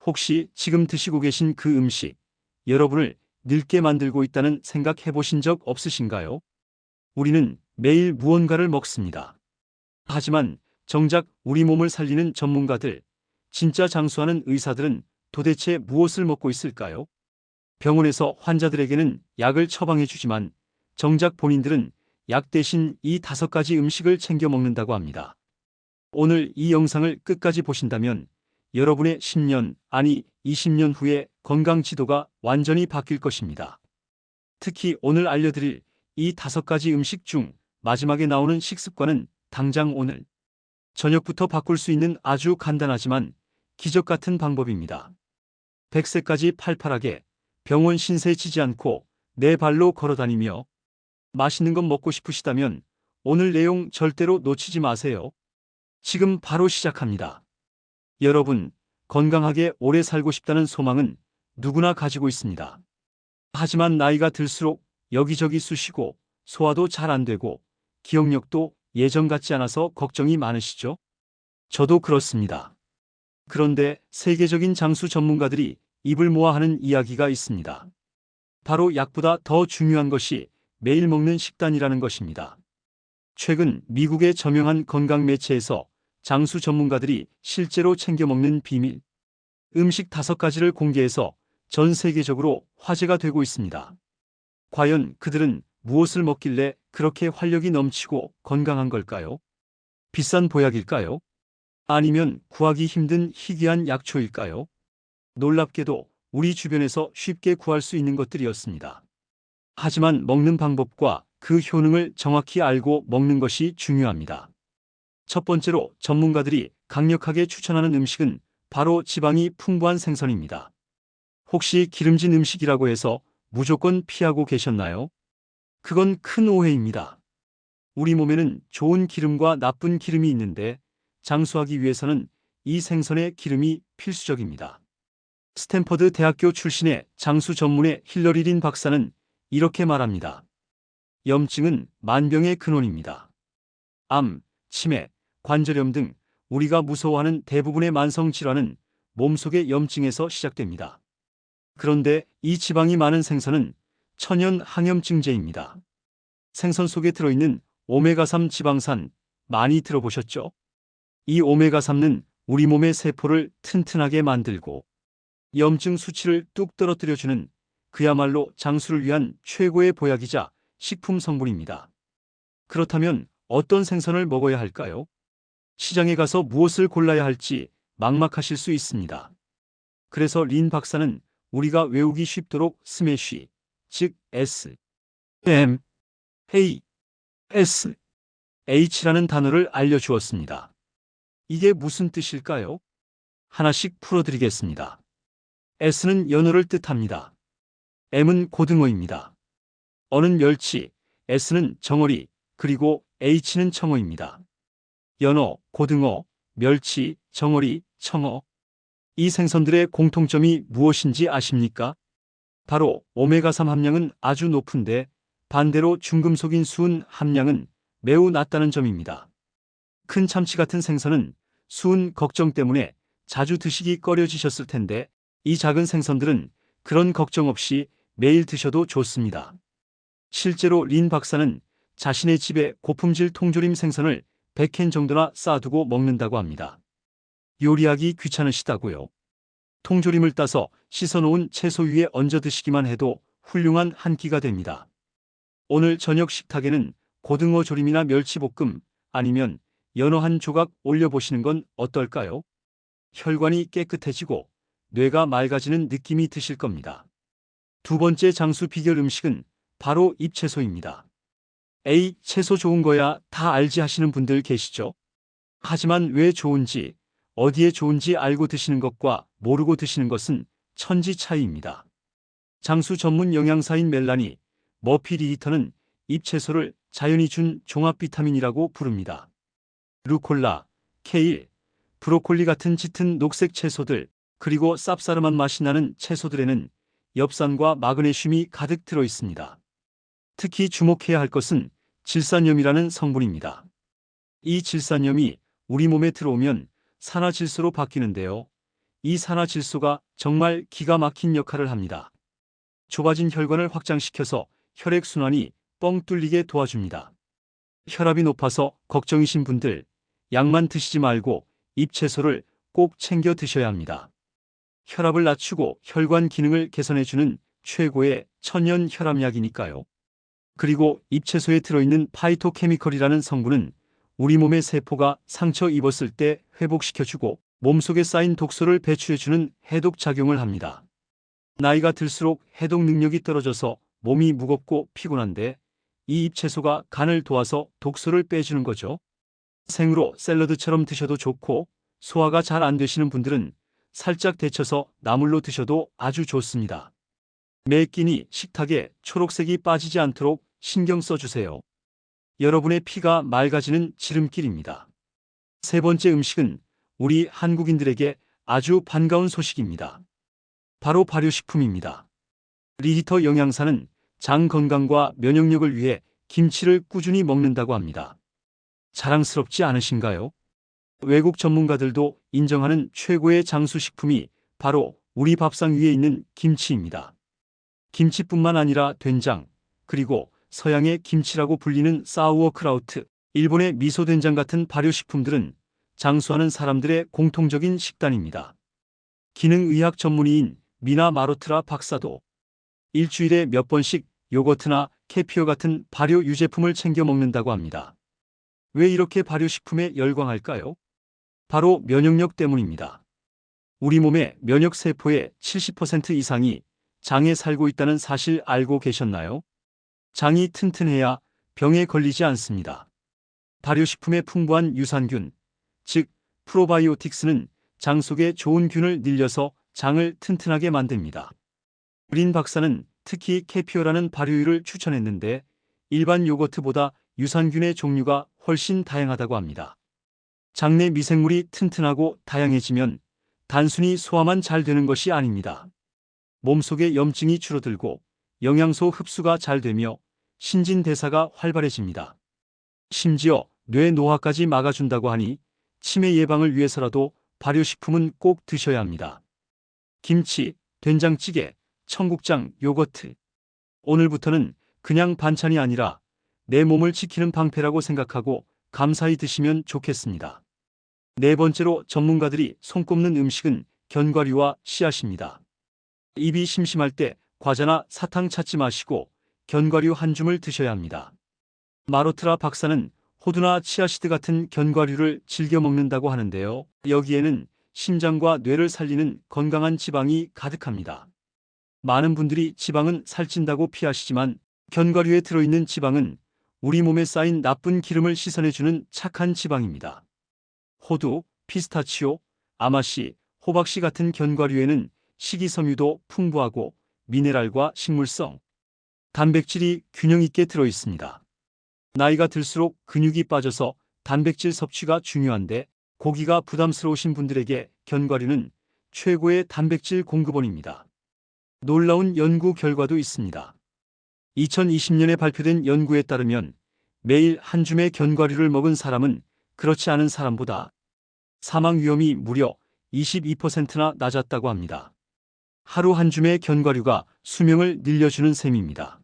혹시 지금 드시고 계신 그 음식, 여러분을 늙게 만들고 있다는 생각 해보신 적 없으신가요? 우리는 매일 무언가를 먹습니다. 하지만 정작 우리 몸을 살리는 전문가들, 진짜 장수하는 의사들은 도대체 무엇을 먹고 있을까요? 병원에서 환자들에게는 약을 처방해 주지만 정작 본인들은 약 대신 이 5가지 음식을 챙겨 먹는다고 합니다. 오늘 이 영상을 끝까지 보신다면 여러분의 10년, 아니 20년 후의 건강 지도가 완전히 바뀔 것입니다. 특히 오늘 알려드릴 이 5가지 음식 중 마지막에 나오는 식습관은 당장 오늘 저녁부터 바꿀 수 있는 아주 간단하지만 기적 같은 방법입니다. 100세까지 팔팔하게 병원 신세 지지 않고 내 발로 걸어다니며 맛있는 것 먹고 싶으시다면 오늘 내용 절대로 놓치지 마세요. 지금 바로 시작합니다. 여러분, 건강하게 오래 살고 싶다는 소망은 누구나 가지고 있습니다. 하지만 나이가 들수록 여기저기 쑤시고 소화도 잘 안 되고 기억력도 예전 같지 않아서 걱정이 많으시죠? 저도 그렇습니다. 그런데 세계적인 장수 전문가들이 입을 모아 하는 이야기가 있습니다. 바로 약보다 더 중요한 것이 매일 먹는 식단이라는 것입니다. 최근 미국의 저명한 건강 매체에서 장수 전문가들이 실제로 챙겨 먹는 비밀 음식 5가지를 공개해서 전 세계적으로 화제가 되고 있습니다. 과연 그들은 무엇을 먹길래 그렇게 활력이 넘치고 건강한 걸까요? 비싼 보약일까요? 아니면 구하기 힘든 희귀한 약초일까요? 놀랍게도 우리 주변에서 쉽게 구할 수 있는 것들이었습니다. 하지만 먹는 방법과 그 효능을 정확히 알고 먹는 것이 중요합니다. 첫 번째로 전문가들이 강력하게 추천하는 음식은 바로 지방이 풍부한 생선입니다. 혹시 기름진 음식이라고 해서 무조건 피하고 계셨나요? 그건 큰 오해입니다. 우리 몸에는 좋은 기름과 나쁜 기름이 있는데 장수하기 위해서는 이 생선의 기름이 필수적입니다. 스탠퍼드 대학교 출신의 장수 전문의 힐러리 린 박사는 이렇게 말합니다. 염증은 만병의 근원입니다. 암, 치매, 관절염 등 우리가 무서워하는 대부분의 만성 질환은 몸속의 염증에서 시작됩니다. 그런데 이 지방이 많은 생선은 천연 항염증제입니다. 생선 속에 들어있는 오메가3 지방산 많이 들어보셨죠? 이 오메가3는 우리 몸의 세포를 튼튼하게 만들고 염증 수치를 뚝 떨어뜨려주는 그야말로 장수를 위한 최고의 보약이자 식품 성분입니다. 그렇다면 어떤 생선을 먹어야 할까요? 시장에 가서 무엇을 골라야 할지 막막하실 수 있습니다. 그래서 린 박사는 우리가 외우기 쉽도록 스매쉬, 즉 S, M, A, S, H라는 단어를 알려주었습니다. 이게 무슨 뜻일까요? 하나씩 풀어드리겠습니다. S는 연어를 뜻합니다. M은 고등어입니다. 어는 멸치, S는 정어리, 그리고 H는 청어입니다. 연어, 고등어, 멸치, 정어리, 청어. 이 생선들의 공통점이 무엇인지 아십니까? 바로 오메가3 함량은 아주 높은데 반대로 중금속인 수은 함량은 매우 낮다는 점입니다. 큰 참치 같은 생선은 수은 걱정 때문에 자주 드시기 꺼려지셨을 텐데 이 작은 생선들은 그런 걱정 없이 매일 드셔도 좋습니다. 실제로 린 박사는 자신의 집에 고품질 통조림 생선을 100캔 정도나 쌓아두고 먹는다고 합니다. 요리하기 귀찮으시다고요? 통조림을 따서 씻어놓은 채소 위에 얹어 드시기만 해도 훌륭한 한 끼가 됩니다. 오늘 저녁 식탁에는 고등어 조림이나 멸치볶음 아니면 연어 한 조각 올려보시는 건 어떨까요? 혈관이 깨끗해지고 뇌가 맑아지는 느낌이 드실 겁니다. 두 번째 장수 비결 음식은 바로 잎채소입니다. 에이, 채소 좋은 거야 다 알지 하시는 분들 계시죠? 하지만 왜 좋은지, 어디에 좋은지 알고 드시는 것과 모르고 드시는 것은 천지 차이입니다. 장수 전문 영양사인 멜라니 머피 리히터는 잎채소를 자연이 준 종합 비타민이라고 부릅니다. 루콜라, 케일, 브로콜리 같은 짙은 녹색 채소들, 그리고 쌉싸름한 맛이 나는 채소들에는 엽산과 마그네슘이 가득 들어 있습니다. 특히 주목해야 할 것은 질산염이라는 성분입니다. 이 질산염이 우리 몸에 들어오면 산화질소로 바뀌는데요. 이 산화질소가 정말 기가 막힌 역할을 합니다. 좁아진 혈관을 확장시켜서 혈액순환이 뻥 뚫리게 도와줍니다. 혈압이 높아서 걱정이신 분들, 약만 드시지 말고 잎채소를 꼭 챙겨 드셔야 합니다. 혈압을 낮추고 혈관 기능을 개선해주는 최고의 천연 혈압약이니까요. 그리고 잎채소에 들어있는 파이토케미컬이라는 성분은 우리 몸의 세포가 상처 입었을 때 회복시켜주고 몸속에 쌓인 독소를 배출해주는 해독 작용을 합니다. 나이가 들수록 해독 능력이 떨어져서 몸이 무겁고 피곤한데 이 잎채소가 간을 도와서 독소를 빼주는 거죠. 생으로 샐러드처럼 드셔도 좋고 소화가 잘 안 되시는 분들은 살짝 데쳐서 나물로 드셔도 아주 좋습니다. 매 끼니 식탁에 초록색이 빠지지 않도록 신경 써주세요. 여러분의 피가 맑아지는 지름길입니다. 세 번째 음식은 우리 한국인들에게 아주 반가운 소식입니다. 바로 발효식품입니다. 리히터 영양사는 장 건강과 면역력을 위해 김치를 꾸준히 먹는다고 합니다. 자랑스럽지 않으신가요? 외국 전문가들도 인정하는 최고의 장수식품이 바로 우리 밥상 위에 있는 김치입니다. 김치뿐만 아니라 된장, 그리고 서양의 김치라고 불리는 사우어크라우트, 일본의 미소된장 같은 발효식품들은 장수하는 사람들의 공통적인 식단입니다. 기능의학 전문의인 미나 마로트라 박사도 일주일에 몇 번씩 요거트나 케피어 같은 발효 유제품을 챙겨 먹는다고 합니다. 왜 이렇게 발효식품에 열광할까요? 바로 면역력 때문입니다. 우리 몸의 면역세포의 70% 이상이 장에 살고 있다는 사실 알고 계셨나요? 장이 튼튼해야 병에 걸리지 않습니다. 발효식품의 풍부한 유산균, 즉 프로바이오틱스는 장 속에 좋은 균을 늘려서 장을 튼튼하게 만듭니다. 린 박사는 특히 케피어라는 발효유를 추천했는데 일반 요거트보다 유산균의 종류가 훨씬 다양하다고 합니다. 장내 미생물이 튼튼하고 다양해지면 단순히 소화만 잘 되는 것이 아닙니다. 몸속의 염증이 줄어들고 영양소 흡수가 잘 되며 신진대사가 활발해집니다. 심지어 뇌 노화까지 막아준다고 하니 치매 예방을 위해서라도 발효식품은 꼭 드셔야 합니다. 김치, 된장찌개, 청국장, 요거트. 오늘부터는 그냥 반찬이 아니라 내 몸을 지키는 방패라고 생각하고 감사히 드시면 좋겠습니다. 네 번째로 전문가들이 손꼽는 음식은 견과류와 씨앗입니다. 입이 심심할 때 과자나 사탕 찾지 마시고 견과류 한 줌을 드셔야 합니다. 마로트라 박사는 호두나 치아시드 같은 견과류를 즐겨 먹는다고 하는데요. 여기에는 심장과 뇌를 살리는 건강한 지방이 가득합니다. 많은 분들이 지방은 살찐다고 피하시지만 견과류에 들어있는 지방은 우리 몸에 쌓인 나쁜 기름을 씻어내주는 착한 지방입니다. 호두, 피스타치오, 아마씨, 호박씨 같은 견과류에는 식이섬유도 풍부하고 미네랄과 식물성, 단백질이 균형 있게 들어 있습니다. 나이가 들수록 근육이 빠져서 단백질 섭취가 중요한데 고기가 부담스러우신 분들에게 견과류는 최고의 단백질 공급원입니다. 놀라운 연구 결과도 있습니다. 2020년에 발표된 연구에 따르면 매일 한 줌의 견과류를 먹은 사람은 그렇지 않은 사람보다 사망 위험이 무려 22%나 낮았다고 합니다. 하루 한 줌의 견과류가 수명을 늘려주는 셈입니다.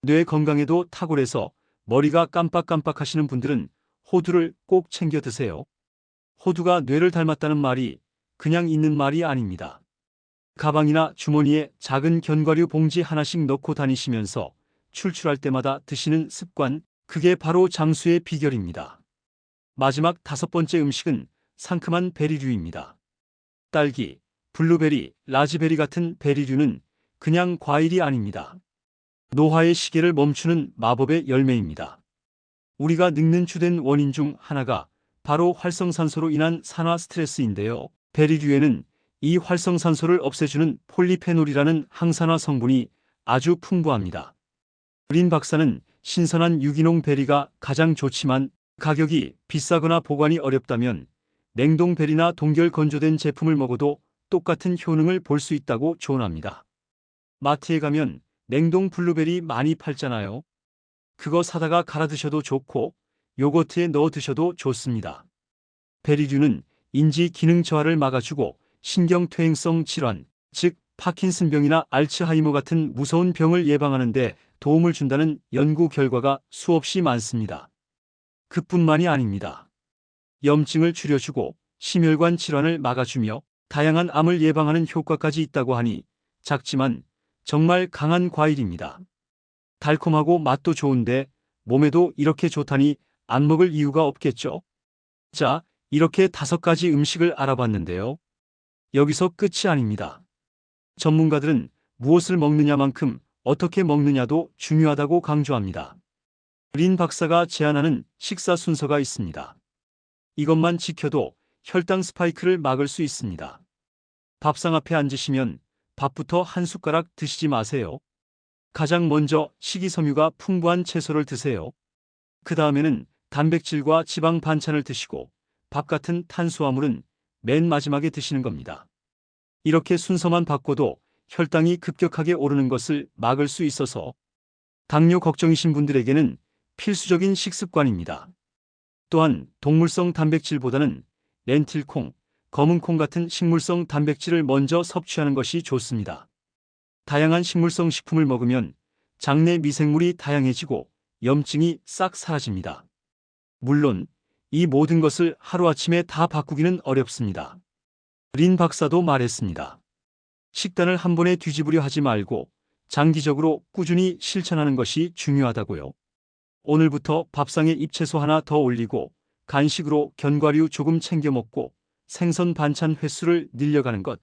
뇌 건강에도 탁월해서 머리가 깜빡깜빡하시는 분들은 호두를 꼭 챙겨 드세요. 호두가 뇌를 닮았다는 말이 그냥 있는 말이 아닙니다. 가방이나 주머니에 작은 견과류 봉지 하나씩 넣고 다니시면서 출출할 때마다 드시는 습관, 그게 바로 장수의 비결입니다. 마지막 다섯 번째 음식은 상큼한 베리류입니다. 딸기, 블루베리, 라즈베리 같은 베리류는 그냥 과일이 아닙니다. 노화의 시계를 멈추는 마법의 열매입니다. 우리가 늙는 주된 원인 중 하나가 바로 활성산소로 인한 산화 스트레스인데요. 베리류에는 이 활성산소를 없애주는 폴리페놀이라는 항산화 성분이 아주 풍부합니다. 린 박사는 신선한 유기농 베리가 가장 좋지만 가격이 비싸거나 보관이 어렵다면 냉동 베리나 동결 건조된 제품을 먹어도 똑같은 효능을 볼 수 있다고 조언합니다. 마트에 가면 냉동 블루베리 많이 팔잖아요. 그거 사다가 갈아 드셔도 좋고 요거트에 넣어 드셔도 좋습니다. 베리류는 인지 기능 저하를 막아주고 신경퇴행성 질환, 즉 파킨슨병이나 알츠하이머 같은 무서운 병을 예방하는 데 도움을 준다는 연구 결과가 수없이 많습니다. 그뿐만이 아닙니다. 염증을 줄여주고 심혈관 질환을 막아주며 다양한 암을 예방하는 효과까지 있다고 하니 작지만 정말 강한 과일입니다. 달콤하고 맛도 좋은데 몸에도 이렇게 좋다니 안 먹을 이유가 없겠죠? 자, 이렇게 5가지 음식을 알아봤는데요. 여기서 끝이 아닙니다. 전문가들은 무엇을 먹느냐만큼 어떻게 먹느냐도 중요하다고 강조합니다. 린 박사가 제안하는 식사 순서가 있습니다. 이것만 지켜도 혈당 스파이크를 막을 수 있습니다. 밥상 앞에 앉으시면 밥부터 한 숟가락 드시지 마세요. 가장 먼저 식이섬유가 풍부한 채소를 드세요. 그 다음에는 단백질과 지방 반찬을 드시고 밥 같은 탄수화물은 맨 마지막에 드시는 겁니다. 이렇게 순서만 바꿔도 혈당이 급격하게 오르는 것을 막을 수 있어서 당뇨 걱정이신 분들에게는 필수적인 식습관입니다. 또한 동물성 단백질보다는 렌틸콩, 검은콩 같은 식물성 단백질을 먼저 섭취하는 것이 좋습니다. 다양한 식물성 식품을 먹으면 장내 미생물이 다양해지고 염증이 싹 사라집니다. 물론 이 모든 것을 하루아침에 다 바꾸기는 어렵습니다. 린 박사도 말했습니다. 식단을 한 번에 뒤집으려 하지 말고 장기적으로 꾸준히 실천하는 것이 중요하다고요. 오늘부터 밥상에 잎채소 하나 더 올리고 간식으로 견과류 조금 챙겨 먹고 생선 반찬 횟수를 늘려가는 것.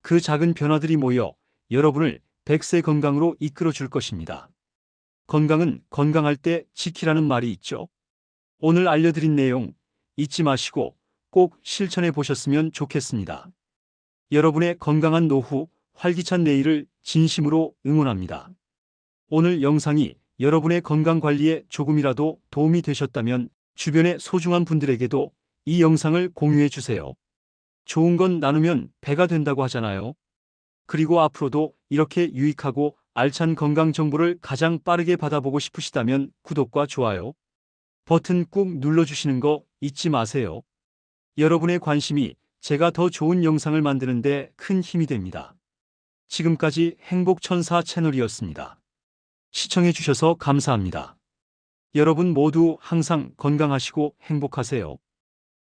그 작은 변화들이 모여 여러분을 100세 건강으로 이끌어 줄 것입니다. 건강은 건강할 때 지키라는 말이 있죠. 오늘 알려드린 내용 잊지 마시고 꼭 실천해 보셨으면 좋겠습니다. 여러분의 건강한 노후, 활기찬 내일을 진심으로 응원합니다. 오늘 영상이 여러분의 건강 관리에 조금이라도 도움이 되셨다면 주변의 소중한 분들에게도 이 영상을 공유해 주세요. 좋은 건 나누면 배가 된다고 하잖아요. 그리고 앞으로도 이렇게 유익하고 알찬 건강 정보를 가장 빠르게 받아보고 싶으시다면 구독과 좋아요 버튼 꾹 눌러주시는 거 잊지 마세요. 여러분의 관심이 제가 더 좋은 영상을 만드는데 큰 힘이 됩니다. 지금까지 행복천사 채널이었습니다. 시청해주셔서 감사합니다. 여러분 모두 항상 건강하시고 행복하세요.